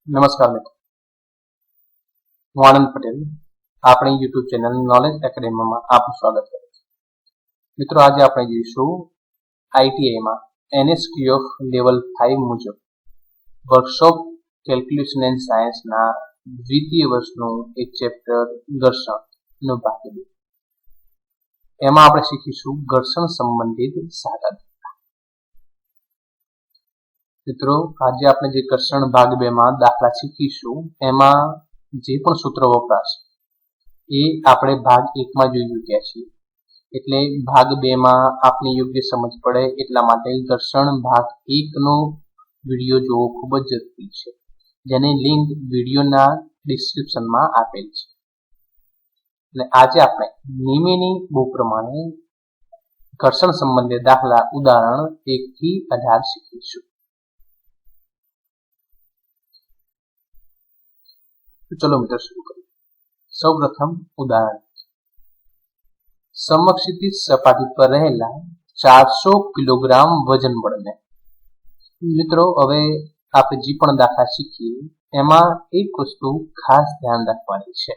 નમસ્કાર મિત્રો, હું આનંદ પટેલ આપણી યુટ્યુબ ચેનલ નોલેજ એકેડેમીમાં આપનું સ્વાગત કરું છું. મિત્રો, આજે આપણે જોઈશું આઈટીઆઈમાં એનએસક્યુ ઓફ લેવલ 5 મુજબ વર્કશોપ કેલ્ક્યુલેશન એન્ડ સાયન્સના દ્વિતીય વર્ષનું એક ચેપ્ટર ઘર્ષણનો ભાગ 2. એમાં આપણે શીખીશું ઘર્ષણ સંબંધિત સાધન. મિત્રો, આજે આપણે જે ઘર્ષણ ભાગ 2 માં દાખલા શીખીશું એમાં જે પણ સૂત્ર વપરાશ એ આપણે ભાગ 1 માં જોઈ ચૂક્યા છીએ, એટલે ભાગ 2 માં આપને યોગ્ય સમજ પડે એટલા માટે ઘર્ષણ ભાગ 1 નો વિડીયો જોવો ખૂબ જ જરૂરી છે, જેની લિંક વિડીયોના ડિસ્ક્રિપ્શનમાં આપેલ છે. અને આજે આપણે નિમીની બુક પ્રમાણે ઘર્ષણ સંબંધિત દાખલા ઉદાહરણ 1 થી 18 શીખીશું. ચલો મિત્રો, શરૂ કરીએ. સૌપ્રથમ ઉદાહરણ, સમક્ષિતિજ સપાટી પર રહેલા 400 કિલોગ્રામ વજન બળને. મિત્રો, હવે આપણે જે પણ દાખલા શીખીએ એમાં એક વસ્તુ ખાસ ધ્યાન રાખવાની છે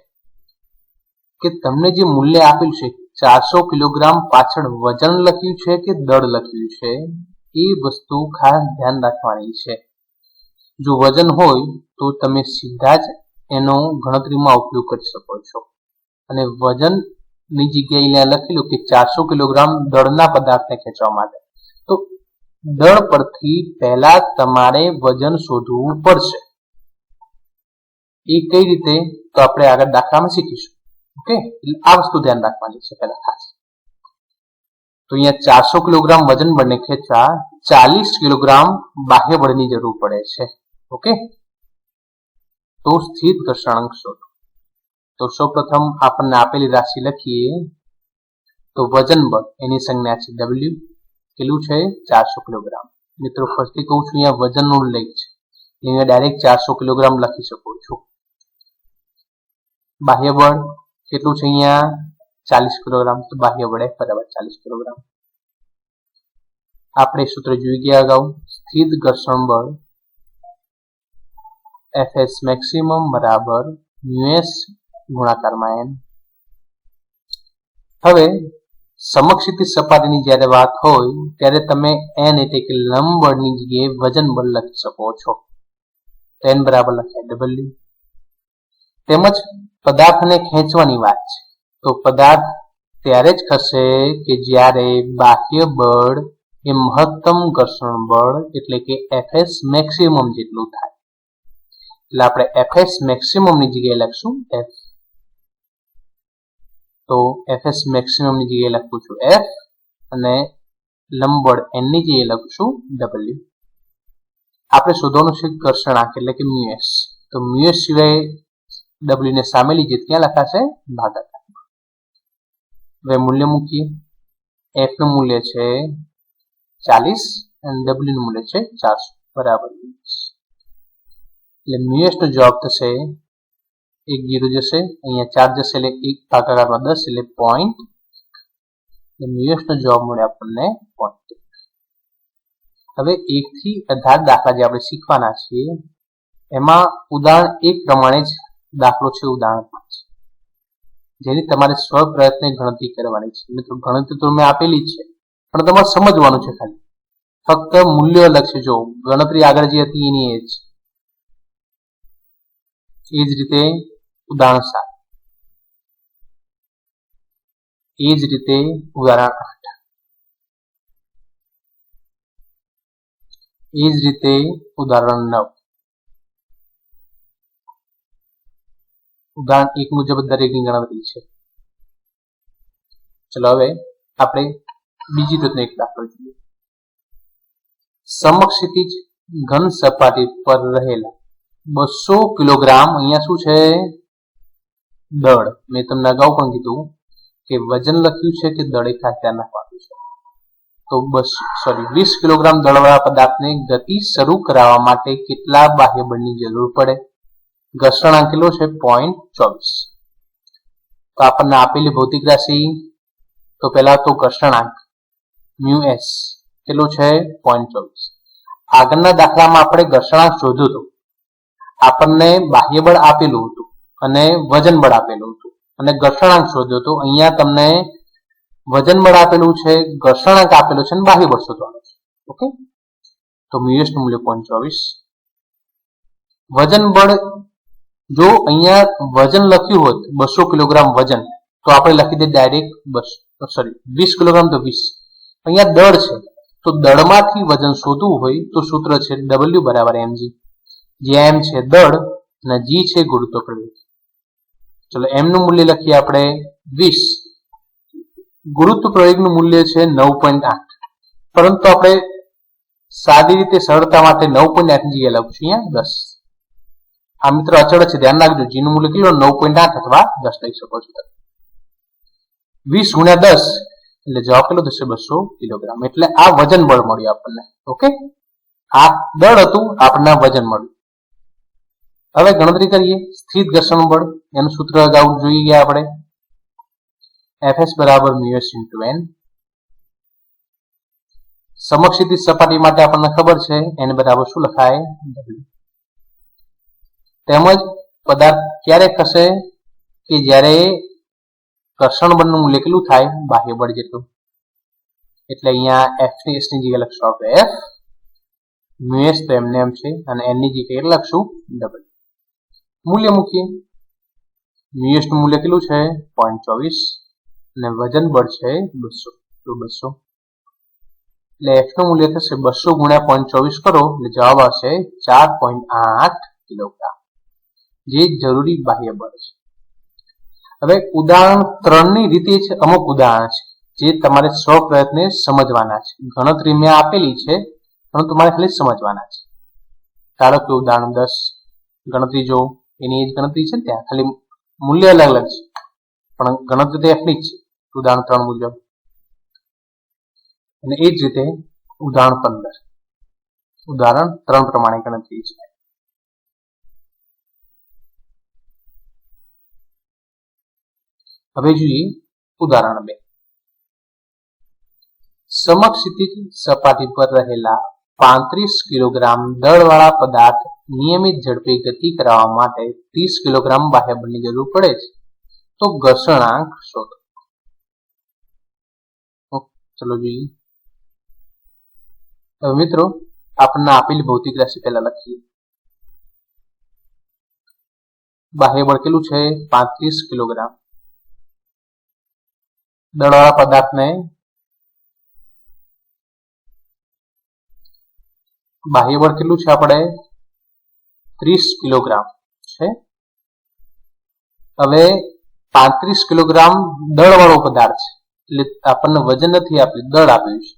કે તમને જે મૂલ્ય આપેલ છે 400 કિલોગ્રામ પાછળ વજન લખ્યું છે કે દળ લખ્યું છે, એ વસ્તુ ખાસ ધ્યાન રાખવાની છે. જો વજન હોય તો તમે સીધા જ એનો ગણતરીમાં ઉપયોગ કરી શકો છો, અને વજનની જગ્યાએ લખેલું કે 400 કિલોગ્રામ દળના પદાર્થને ખેંચવા માટે, તો દળ પરથી પહેલા તમારે વજન શોધવું પડશે. એ કઈ રીતે, તો આપણે આગળ દાખલામાં શીખીશું. ઓકે, આ વસ્તુ ધ્યાન રાખવાની છે પહેલા ખાસ. તો અહીંયા 400 કિલોગ્રામ વજન બળને ખેંચવા 40 કિલોગ્રામ બાહ્ય બળની જરૂર પડે છે. ઓકે, તો સ્થિત ઘર્ષણાંક શોધો. તો સૌપ્રથમ આપણને આપેલી રાશિ લખીએ. તો વજન બળ એની સંજ્ઞા છે W, કેટલું છે 400 કિલોગ્રામ. મિત્રો, ફરીથી કહું છું, અહીંયા વજનનો ઉલ્લેખ છે, અહીંયા ડાયરેક્ટ 400 કિલોગ્રામ લખી શકો છો. બાહ્ય બળ કેટલું છે, અહીંયા 40 કિલોગ્રામ, તો બાહ્ય બળ બરાબર 40 કિલોગ્રામ. આપણે સૂત્ર જોઈ ગયા અગાઉ, સ્થિત ઘર્ષણ બળ Fs મેક્સિમમ બરાબર μs ગુણાકારમાં n. હવે સમક્ષિતિજ સપાટીની જ્યારે વાત હોય ત્યારે તમે n એટલે કે લંબ બળની જગ્યાએ વજન બળ લખી શકો છો. n બરાબર લખાય W. તેમજ પદાર્થને ખેંચવાની વાત છે, તો પદાર્થ ત્યારે જ ખસે કે જ્યારે બાહ્ય બળ એ મહત્તમ ઘર્ષણ બળ એટલે કે Fs મેક્સિમમ જેટલું થાય. એટલે આપણે Fs મેક્સિમમ ની જગ્યાએ લખશું F. તો Fs મેક્સિમમ ની જગ્યાએ લખું છું F, અને લંબ બળ n ની જગ્યાએ લખશું W. આપણે શોધવાનું છે ઘર્ષણાંક એટલે કે μs. તો μs સિવાય W ને સામે લીધે ક્યાં લખાશે? ભાગાકારમાં. હવે મૂલ્ય મૂકીએ. F નું મૂલ્ય છે 40 અને W નું મૂલ્ય છે 400 બરાબર 20. એટલે μs નો જવાબ થશે 1 0 જશે, અહીંયા 4 જશે એટલે 1 ભાગાકારમાં 10 એટલે 0.1. એટલે μs નો જવાબ મળે આપણને 0.1. હવે 1 થી 18 દાખલા જે આપણે શીખવાના છીએ એમાં ઉદાહરણ 1 પ્રમાણે જ દાખલો છે, ઉદાહરણ 5, જેની તમારે સ્વ પ્રયત્ને ગણતરી કરવાની છે. મિત્રો, ગણતરી તો મેં આપેલી જ છે, પણ તમારે સમજવાનું છે. ખાલી ફક્ત મૂલ્ય અલગ છે. જો ગણતરી આગળ જે હતી એની એ જ રીતે ઉદાહરણ 7, એ જ રીતે ઉદાહરણ 8, એ જ રીતે ઉદાહરણ 9. ઉદાહરણ 1 મુજબ દરેકની ગણતરી છે. ચલો હવે આપણે બીજી રીતનો એક દાખલો જોઈએ. સમક્ષિતિજ ઘન સપાટી પર રહેલા 200 કિલોગ્રામ, અહીંયા શું છે? દળ. મેં તમને અગાઉ પણ કીધું કે વજન લખ્યું છે કે દળ એ ખાસ ધ્યાન રાખવાનું છે. તો 20 કિલોગ્રામ દળવાળા પદાર્થને ગતિ શરૂ કરાવવા માટે કેટલા બાહ્ય બળની જરૂર પડે? ઘર્ષણાંક કેટલો છે? 0.24. તો આપણને આપેલી ભૌતિક રાશિ, તો પહેલા તો ઘર્ષણાંક μs કેટલો છે? 0.24. આગળના દાખલામાં આપણે ઘર્ષણાંક શોધ્યું હતું, આપણને બાહ્ય બળ આપેલું હતું અને વજન બળ આપેલું હતું અને ઘર્ષણાંક શોધ્યો હતો. અહીંયા તમને વજન બળ આપેલું છે, ઘર્ષણાંક આપેલો છે અને બાહ્ય બળ શોધવાનું છે. ઓકે, તો મ્યુએસ નું મૂલ્ય 0.24. વજન બળ, જો અહીંયા વજન લખ્યું હોત 200 કિલોગ્રામ વજન, તો આપણે લખી દે ડાયરેક્ટ 20 કિલોગ્રામ, તો 20. અહીંયા દળ છે, તો દળમાંથી વજન શોધવું હોય તો સૂત્ર છે W બરાબર mg, જ્યાં m છે દળ અને g છે ગુરુત્વ પ્રવેગ. ચલો m નું મૂલ્ય લખીએ આપણે 20, ગુરુત્વ પ્રવેગનું મૂલ્ય છે 9.8, પરંતુ આપણે સાદી રીતે સરળતા માટે 9.8 ની જગ્યાએ લખશું અહીંયા 10. આ મિત્રો અચળ છે, ધ્યાન રાખજો. g નું મૂલ્ય કેટલું? 9.8 અથવા 10 લઈ શકો છો. 20 ગુણ્યા 10 એટલે જવાબ કેટલો થશે? 200 કિલોગ્રામ. એટલે આ વજન બળ મળ્યું આપણને. ઓકે, આ દળ હતું, આપણને વજન મળ્યું. હવે ગણતરી કરીએ સ્થિત ઘર્ષણ બળ. એનું સૂત્ર અગાઉ જોઈ ગયા આપણે, Fs બરાબર μs * n. સમક્ષિતિજ સપાટી માટે આપણને ખબર છે n બરાબર શું લખાય? W. તેમજ પદાર્થ ક્યારે ખસે? કે જ્યારે ઘર્ષણ બળનું મૂલ્ય કેટલું થાય? બાહ્ય બળ જેટલું. એટલે અહીંયા F ની S ની જગ્યાએ લખશું આપણે F, μs તો એમને એમ છે અને n ની જગ્યાએ લખશું W. મૂલ્ય મૂકીએ. μs નું મૂલ્ય કેટલું છે? 0.24 અને વજન બળ છે 200, તો 200 એટલે F નું મૂલ્ય થશે 200 ગુણ્યા 0.24 કરો એટલે જવાબ આવશે 4.8 કિલોગ્રામ, જે જરૂરી બાહ્ય બળ છે. હવે ઉદાહરણ 3 ની રીતે છે, અમુક ઉદાહરણ છે જે તમારે સ્વપ્રયત્ને સમજવાના છે. ગણતરી મેં આપેલી છે, પરંતુ તમારે ખાલી સમજવાના છે. ધારો કે ઉદાહરણ 10 ગણતરી જો એની જ ગણતરી છે, ત્યાં ખાલી મૂલ્ય અલગ અલગ છે, પણ ગણતરી તો F ની જ છે. ઉદાહરણ 3 મુજબ. અને એ જ રીતે ઉદાહરણ 15, ઉદાહરણ 3 પ્રમાણે ગણતરી છે. હવે જોઈએ ઉદાહરણ 2. સમક્ષિતિજ સપાટી પર રહેલા 35 કિલોગ્રામ દળવાળા પદાર્થ નિયમિત ઝડપે ગતિ કરાવવા માટે 30 કિલોગ્રામ બાહ્ય બળની જરૂર પડે છે, તો ઘર્ષણાંક શોધો. ચલો જોઈએ. હવે મિત્રો આપણને આપેલી ભૌતિક રાશિ પહેલા લખીએ. બાહ્ય બળ કેટલું છે? 35 કિલોગ્રામ. દળવાળા પદાર્થને બાહ્ય બળ કેટલું છે? આપણે 30 કિલોગ્રામ છે. હવે 35 કિલોગ્રામ દળવાળો પદાર્થ છે, એટલે આપણને વજન નથી આપ્યું, દળ આપ્યું છે.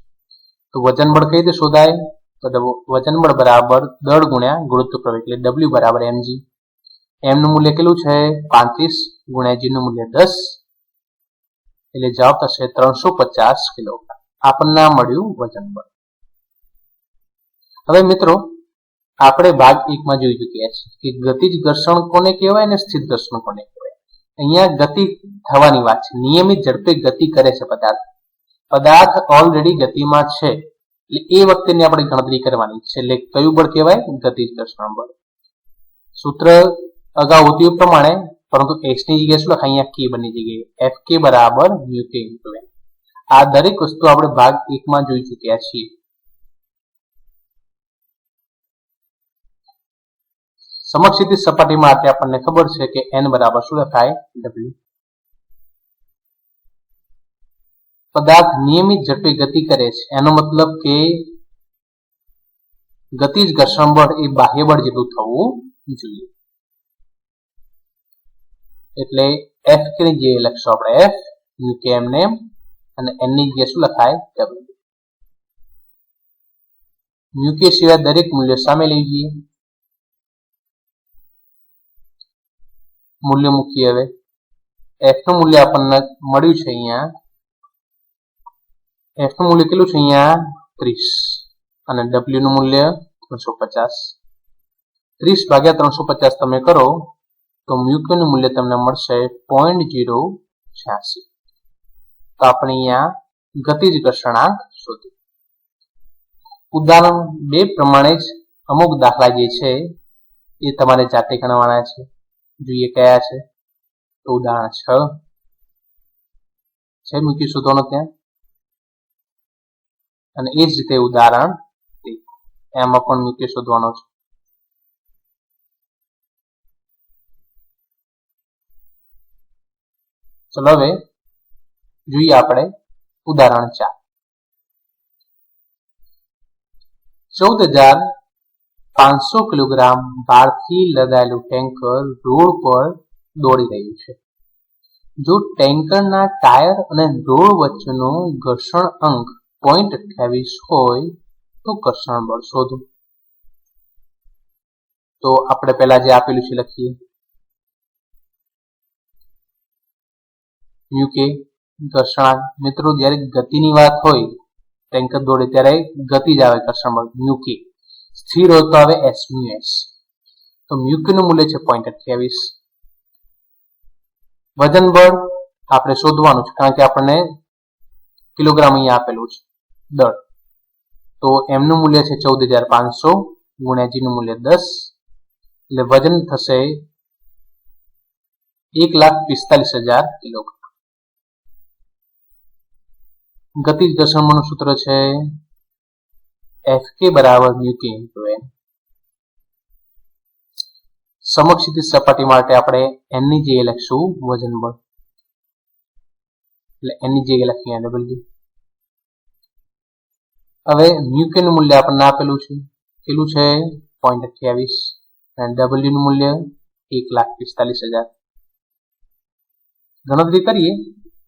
તો વજન બળ કઈ રીતે શોધાય? તો વજન બળ બરાબર દળ ગુણ્યા ગુરુત્વ પ્રવેગ, એટલે W બરાબર mg. m નું મૂલ્ય કેટલું છે? 35 ગુણ્યા g નું મૂલ્ય 10, એટલે જવાબ થશે 350 કિલોગ્રામ. આપણને મળ્યું વજન બળ. હવે મિત્રો આપણે ભાગ 1 માં જોઈ ચૂક્યા છીએ કે ગતિજ ઘર્ષણ કોને કહેવાય અને સ્થિત ઘર્ષણ કોને કહેવાય. અહીંયા ગતિ થવાની વાત છે, નિયમિત ઝડપે ગતિ કરે છે પદાર્થ ઓલરેડી ગતિમાં છે, એટલે એ વખતેની આપણે ગણતરી કરવાની છે. એટલે કયું બળ કહેવાય? ગતિજ ઘર્ષણ બળ. સૂત્ર અગાઉ હતું એ પ્રમાણે, પરંતુ s ની જગ્યાએ શું લખાય? અહીંયા k બની જગ્યાએ Fk બરાબર μk * n. આ દરેક વસ્તુ આપણે ભાગ 1 માં જોઈ ચૂક્યા છીએ. સમક્ષિતિજ સપાટી માટે આપણને ખબર છે કે n બરાબર શું લખાય? W. પદાર્થ નિયમિત ઝડપે ગતિ કરે છે, એનો મતલબ કે ગતિજ ઘર્ષણ બળ એ બાહ્ય બળ જેટલું થવું જોઈએ. એટલે F ની જગ્યાએ લખશું આપણે F, μk એમને અને n ની જગ્યાએ શું લખાય? W. μk સિવાય દરેક મૂલ્ય સામે લઈ જઈએ. મૂલ્ય મૂકીએ. હવે F નું મૂલ્ય આપણને મળ્યું છે અહીંયા. F નું મૂલ્ય કેટલું છે અહીંયા? 30 અને W નું મૂલ્ય 350. 30 ભાગ્યા 350 તમે કરો તો μk નું મૂલ્ય તમને મળશે 0.086. તો આપણે અહીંયા ગતિજ ઘર્ષણાંક શોધ્યું. ઉદાહરણ 2 પ્રમાણે જ અમુક દાખલા જે છે એ તમારે જાતે ગણવાના છે. જોઈએ કયા છે. તો ઉદાહરણ 6 છે મૂકી શોધવાનો ત્યાં, અને એ જ રીતે ઉદાહરણ 1 એમાં પણ મૂકી શોધવાનો છે. ચલો હવે જોઈએ આપણે ઉદાહરણ 4. 14,500 કિલોગ્રામ ભારથી લદાયેલું ટેન્કર રોડ પર દોડી રહ્યું છે. જો ટેન્કરના ટાયર અને રોડ વચ્ચેનો ઘર્ષણ અંક 0.28 હોય તો ઘર્ષણ બળ શોધો. તો આપણે પહેલા જે આપેલું છે લખીએ. મ્યુ કે ઘર્ષણાંક. મિત્રો જ્યારે ગતિની વાત હોય ટેન્કર દોડે ત્યારે ગતિ જ આવે ઘર્ષણ બળ મ્યુ કે. સ્થિર હોય તો આવે એસ મ્યુ એસ. તો મ્યુ કે નું મૂલ્ય છે 0.28. વજન બળ આપણે શોધવાનું છે કારણ કે આપણને કિલોગ્રામ અહીંયા આપેલું છે દળ. તો એમ નું મૂલ્ય છે 14,500 ગુણ્યા જી નું મૂલ્ય 10, એટલે વજન થશે 1,45,000 કિલોગ્રામ. ગતિજ ઘર્ષણ બળનું સૂત્ર છે Fk બરાબર મ્યુ કે ઇન્ટુ n. સમક્ષિતિજ સપાટી માટે આપણે n ની જગ્યાએ લખશું વજન બળ, એટલે n ની જગ્યાએ લખીએ W. હવે મ્યુ કે નું મૂલ્ય આપણને આપેલું છે કેટલું છે 0.28 અને W નું મૂલ્ય 1,45,000. ગણતરી કરીએ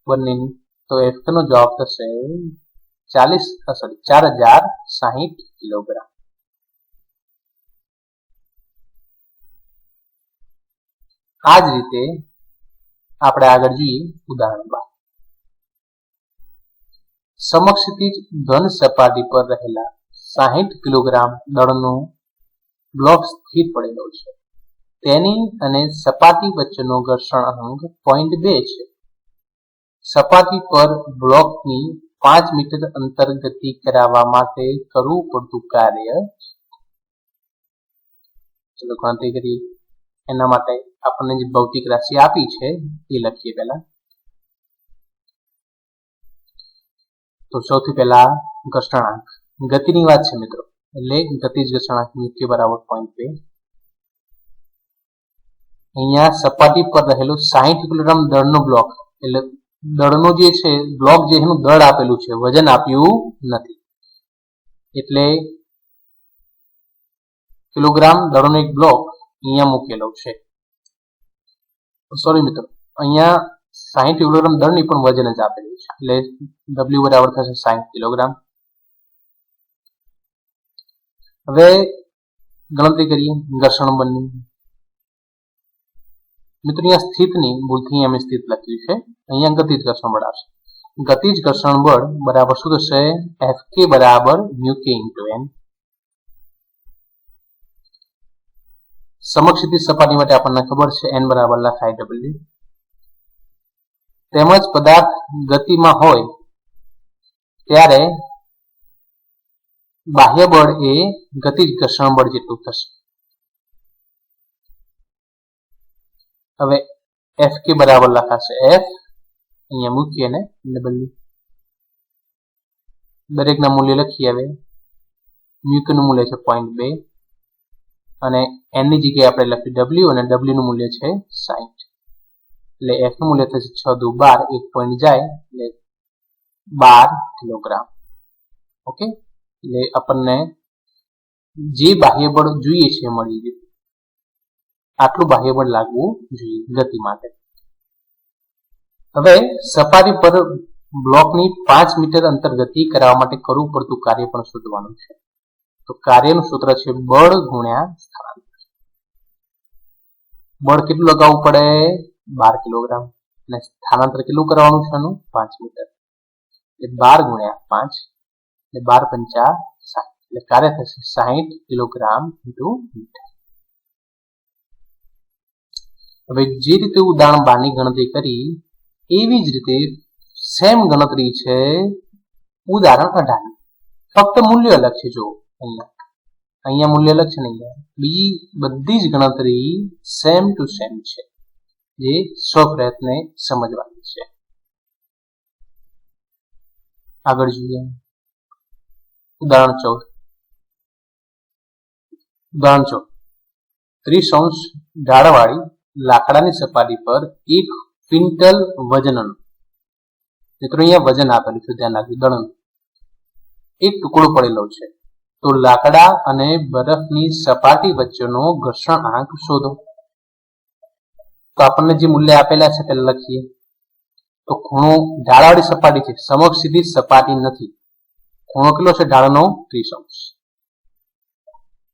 બંનેની તો Fk નો જવાબ થશે 4,060 કિલોગ્રામ. આ જ રીતે આપણે આગળ જોઈએ ઉદાહરણ 12. સમક્ષિતિજ ઘન સપાટી પર રહેલા 60 કિલોગ્રામ દળનો બ્લોક સ્થિર પડેલો છે. તેની અને સપાટી વચ્ચેનો ઘર્ષણ અંક 0.2 છે. સપાટી પર બ્લોકની 5 મીટર અંતર ગતિ કરાવવા માટે કરવું પડતું કાર્ય. ચલો ગણતરી કરીએ. એના માટે આપણને જે ભૌતિક રાશિ આપી છે એ લખીએ પહેલા. તો સૌથી પહેલા ઘર્ષણાંક. ગતિની વાત છે મિત્રો, એટલે ગતિજ ઘર્ષણાંક કે બરાબર 0.2. અહીંયા સપાટી પર રહેલો 60 કિલોગ્રામ દળનો બ્લોક, એટલે દળનો જે છે બ્લોક જે એનું દળ આપેલું છે, વજન આપ્યું નથી, એટલે કિલોગ્રામ દળનો એક બ્લોક અહીંયા મૂકેલો છે. સોરી મિત્રો, અહીંયા 60 કિલોગ્રામ દળની પણ વજન જ આપેલું છે, એટલે W બરાબર થશે 60 કિલોગ્રામ. હવે ગણતરી કરીએ ઘર્ષણ બળની. મિત્રો અહીંયા સ્થિતની ભૂલથી અમે સ્થિત લખ્યું છે, અહીંયા ગતિજ ઘર્ષણ બળ આવશે. ગતિજ ઘર્ષણ બળ બરાબર શું થશે Fk બરાબર મ્યુ કે ઇન્ટુ n. સમક્ષિતિજ સપાટી માટે આપણને ખબર છે n બરાબર લખાય W. તેમજ પદાર્થ ગતિમાં હોય ત્યારે બાહ્ય બળ એ ગતિજ ઘર્ષણ બળ જેટલું થશે. હવે Fk બરાબર લખાશે F, અહીંયા મૂકીએ ને W. દરેકના મૂલ્ય લખીએ. હવે મ્યુ કે નું મૂલ્ય છે 0.2 અને n ની જગ્યાએ આપણે લખ્યું W અને W નું મૂલ્ય છે 60, એટલે F નું મૂલ્ય થશે 6 દુ 12, 1 પોઈન્ટ જાય એટલે 12 કિલોગ્રામ. ઓકે, એટલે આપણને જે બાહ્ય બળ જોઈએ છે મળી ગયું. આટલું બાહ્ય બળ લાગવું જોઈએ ગતિ માટે. હવે સપાટી પર બ્લોકની 5 મીટર અંતર ગતિ કરાવવા માટે કરવું પડતું કાર્ય પણ શોધવાનું છે. તો કાર્યનું સૂત્ર છે બળ ગુણ્યા સ્થાનાંતર. બળ કેટલું લગાવવું પડે 12 કિલોગ્રામ અને સ્થાનાંતર કેટલું કરવાનું છે એનું 5 મીટર, એટલે 12 ગુણ્યા 5 એટલે 12 પંચા 60, એટલે કાર્ય થશે 60 કિલોગ્રામ ઇન્ટુ મીટર. હવે જે રીતે ઉદાહરણ 12 ની ગણતરી કરી એવી જ રીતે સેમ ગણતરી છે ઉદાહરણ 18 ની, ફક્ત મૂલ્ય અલગ છે. જો અહીંયા મૂલ્ય અલગ છે ને બીજી બધી જ ગણતરી સેમ ટુ સેમ છે, જે સ્વપ્રયત્ને સમજવાની છે. આગળ જોઈએ ઉદાહરણ 14. 30° ઢાળવાળી લાકડાની સપાટી પર 1 ક્વિન્ટલ વજનનું, મિત્રો અહીંયા વજન આપેલું છે, ધ્યાન રાખજો, દળનું એક ટુકડો પડેલો છે. તો લાકડા અને બરફની સપાટી વચ્ચેનો ઘર્ષણાંક શોધો. તો આપણને જે મૂલ્ય આપેલા છે પેલા લખીએ. તો ખૂણો ઢાળવાળી સપાટી છે, સમક્ષ સીધી સપાટી નથી. ખૂણો કેટલો છે ઢાળનો? 30°.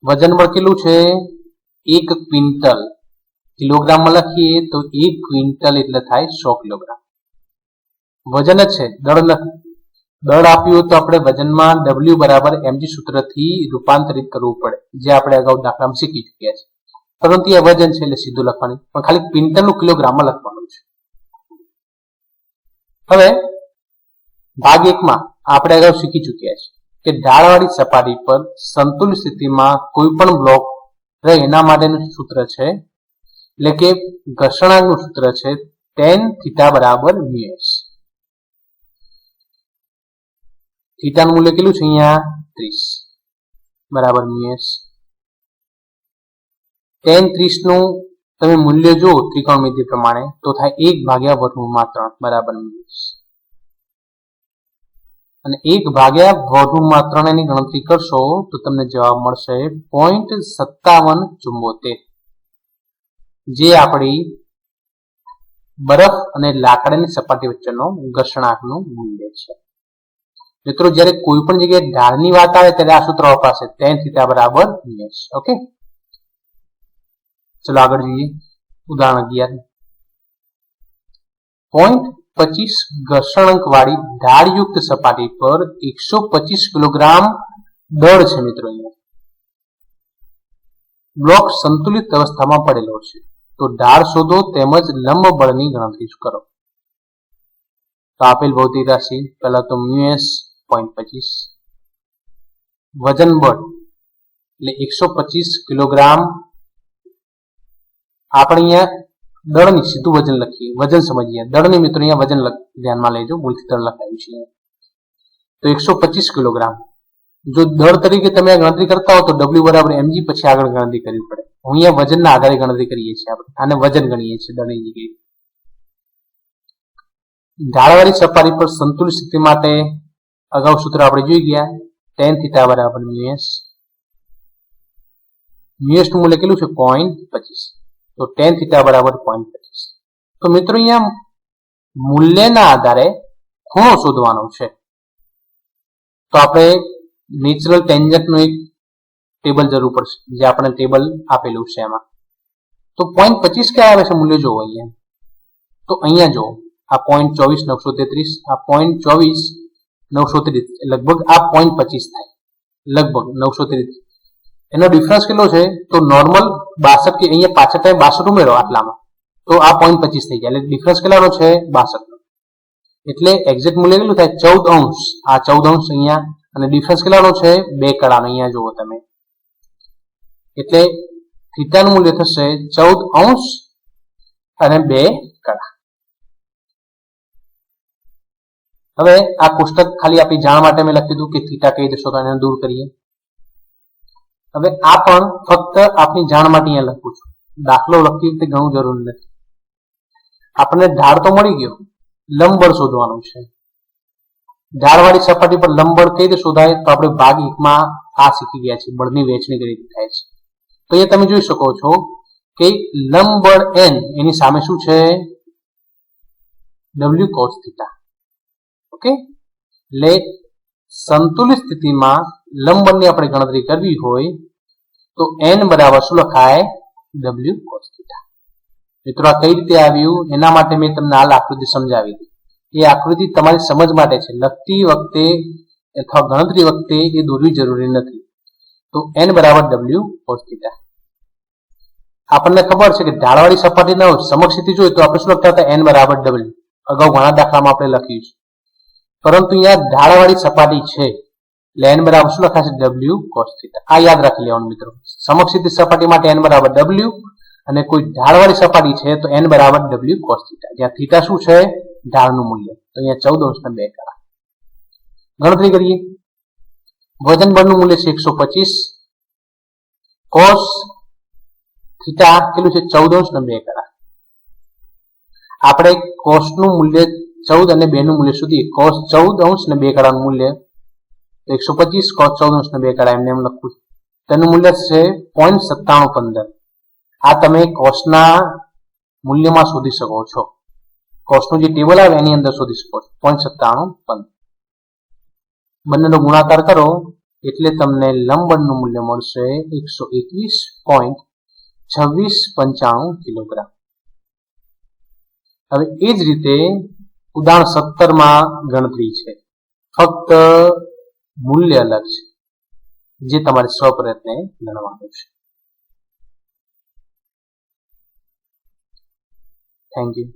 વજન બળ કેટલું છે? 1 ક્વિન્ટલ. કિલોગ્રામમાં લખીએ તો 1 ક્વિન્ટલ એટલે થાય 100 કિલોગ્રામ. વજન જ છે, દળ નથી. દળ આપ્યું તો આપણે વજનમાં W બરાબર mg સૂત્રથી રૂપાંતરિત કરવું પડે, જે આપણે અગાઉ દાખલામાં શીખી ચૂક્યા છે. પરંતુ એ વજન છે એટલે સીધું લખવાનું, પણ ખાલી ક્વિન્ટલનું કિલોગ્રામમાં લખવાનું છે. હવે ભાગ 1 માં આપણે અગાઉ શીખી ચૂક્યા છે કે ઢાળવાળી સપાટી પર સંતુલિત સ્થિતિમાં કોઈ પણ બ્લોક રહે એના માટેનું સૂત્ર છે, એટલે કે ઘર્ષણાંકનું સૂત્ર છે tan θ બરાબર μs. થીટાનું મૂલ્ય કેટલું છે અહીંયા? 30 બરાબર μs. tan 30 નું તમે મૂલ્ય જો ત્રિકોણમિતિ પ્રમાણે તો થાય 1/√3 બરાબર μs. અને 1/√3 ની ગણતરી કરશો તો તમને જવાબ મળશે 0.5774, જે આપણી બરફ અને લાકડાની સપાટી વચ્ચેનો ઘર્ષણાંકનું મૂલ્ય છે. મિત્રો જ્યારે કોઈ પણ જગ્યાએ ઢાળની વાત આવે ત્યારે આ સૂત્ર વપરાશે, tan θ બરાબર μs. ઓકે, ચલો આગળ જોઈએ ઉદાહરણ 11. 0.25 ઘર્ષણાંક વાળી ઢાળયુક્ત સપાટી પર 125 કિલોગ્રામ દળ છે. મિત્રો અહીંયા બ્લોક સંતુલિત અવસ્થામાં પડેલો છે. તો ઢાળ શોધો તેમજ લંબ બળની ગણતરી કરો. તો આપેલ ભૌતિક રાશિ પહેલા તો μs 0.25, વજન બળ એટલે 125 કિલોગ્રામ. આપણે અહીંયા દળની સીધું વજન લખીએ, વજન સમજીએ. દળની મિત્રો અહીંયા વજન ધ્યાનમાં લેજો, ભૂલથી દળ લખાયું છે. તો 125 કિલોગ્રામ. જો દળ તરીકે તમે ગણતરી કરતા હો તો W બરાબર mg પછી આગળ ગણતરી કરવી પડે. અહીંયા વજનના આધારે ગણતરી કરીએ છીએ, આપણે આને વજન ગણીએ છીએ દળની જગ્યાએ. ઢાળવાળી સપાટી પર સંતુલિત સ્થિતિ માટે અગાઉ સૂત્ર આપણે જોઈ ગયા, tan θ બરાબર μs. μs નું મૂલ્ય કેટલું છે? 0.25. તો tan θ બરાબર 0.25. તો મિત્રો અહીંયા મૂલ્યના આધારે ખૂણો શોધવાનો છે. તો આપણે નેચરલ ટેન્જન્ટનું એક ટેબલ જરૂર પડશે, જે આપણે ટેબલ આપેલું છે એમાં. તો 0.25 ક્યાં આવે છે મૂલ્ય જોવો અહીંયા. તો અહીંયા જો આ 0.24 933, આ 0.24 930, લગભગ આ 0.25 થાય, લગભગ 930. એનો ડિફરન્સ કેટલો છે? તો નોર્મલ 62 કે અહીંયા પાછળ તમે 62 ઉમેરો આટલામાં તો આ 0.25 થઈ જાય, એટલે ડિફરન્સ કેટલાનો છે? 62. એટલે એક્ઝેક્ટ મૂલ્ય કેટલું થાય? 14°. આ 14° અહીંયા, અને ડિફરન્સ કેટલાનો છે? 2 કળાનો. અહીંયા જુઓ તમે, એટલે થીટાનું મૂલ્ય થશે 14° અને 2 કળા. હવે આ કોષ્ટક ખાલી આપણી જાણ માટે મેં લખ્યું હતું કે થીટા કઈ રીતે શોધવા, એને દૂર કરીએ. હવે આ પણ ફક્ત આપણી જાણ માટે અહીંયા લખું છું, દાખલો લખતી વખતે ઘણું જરૂરી નથી. આપણને ઢાળ તો મળી ગયો, લંબ બળ શોધવાનું છે. ઢાળવાળી સપાટી પર લંબ બળ કઈ રીતે શોધાય? તો આપણે ભાગ 1 માં આ શીખી ગયા છે, બળની વહેંચણી કઈ રીતે થાય છે. તો અહીંયા તમે જોઈ શકો છો કે લંબ બળ n એની સામે શું છે? W cos θ. ઓકે, એટલે સંતુલિત સ્થિતિમાં લંબ બળની આપણે ગણતરી કરવી હોય તો n બરાબર શું લખાય? W cos θ. મિત્રો આ કઈ રીતે આવ્યું એના માટે મેં તમને હાલ આકૃતિ સમજાવી હતી. એ આકૃતિ તમારી સમજ માટે છે, લખતી વખતે અથવા ગણતરી વખતે એ દોરવી જરૂરી નથી. તો n બરાબર W cos θ. આપણને ખબર છે કે ઢાળવાળી સપાટી ના હોય, સમક્ષ સ્થિતિ જોઈએ તો આપણે શું લખતા હતા? n બરાબર W. અગાઉ ઘણા દાખલામાં આપણે લખ્યું છે. પરંતુ અહીંયા ઢાળવાળી સપાટી છે એટલે n બરાબર શું લખાશે w cos θ। આ યાદ રાખી લેવાનું મિત્રો। સમક્ષિતિજ સપાટી માટે n બરાબર w અને કોઈ ઢાળવાળી સપાટી છે તો n બરાબર w cos θ। જ્યાં θ શું છે ઢાળનું મૂલ્ય, તો અહીંયા 14 2 કરા। ગણતરી કરીએ। વજન બળનું મૂલ્ય છે 125, cos θ કેટલું છે 14 2 કરા। આપણે cos નું મૂલ્ય 14 અને 2 નું મૂલ્ય સુધી cos 14 2 કરાનું મૂલ્ય 125 cos 14 2 કરા એમને એમ લખવું છે। તેનું મૂલ્ય છે 0.9715। આ તમે cos ના મૂલ્યમાં શોધી શકો છો। cos નું જે ટેબલ આવે એની અંદર શોધી શકો છો 0.9715। બંનેનો ગુણાકાર કરો એટલે તમને લંબબળનું મૂલ્ય મળશે 121.2695 કિલોગ્રામ। હવે એ જ રીતે ઉદાહરણ 17 માં ગણતરી છે, ફક્ત મૂલ્ય અલગ છે, જે તમારે સ્વપ્રયત્ને ગણવાનું છે। Thank you.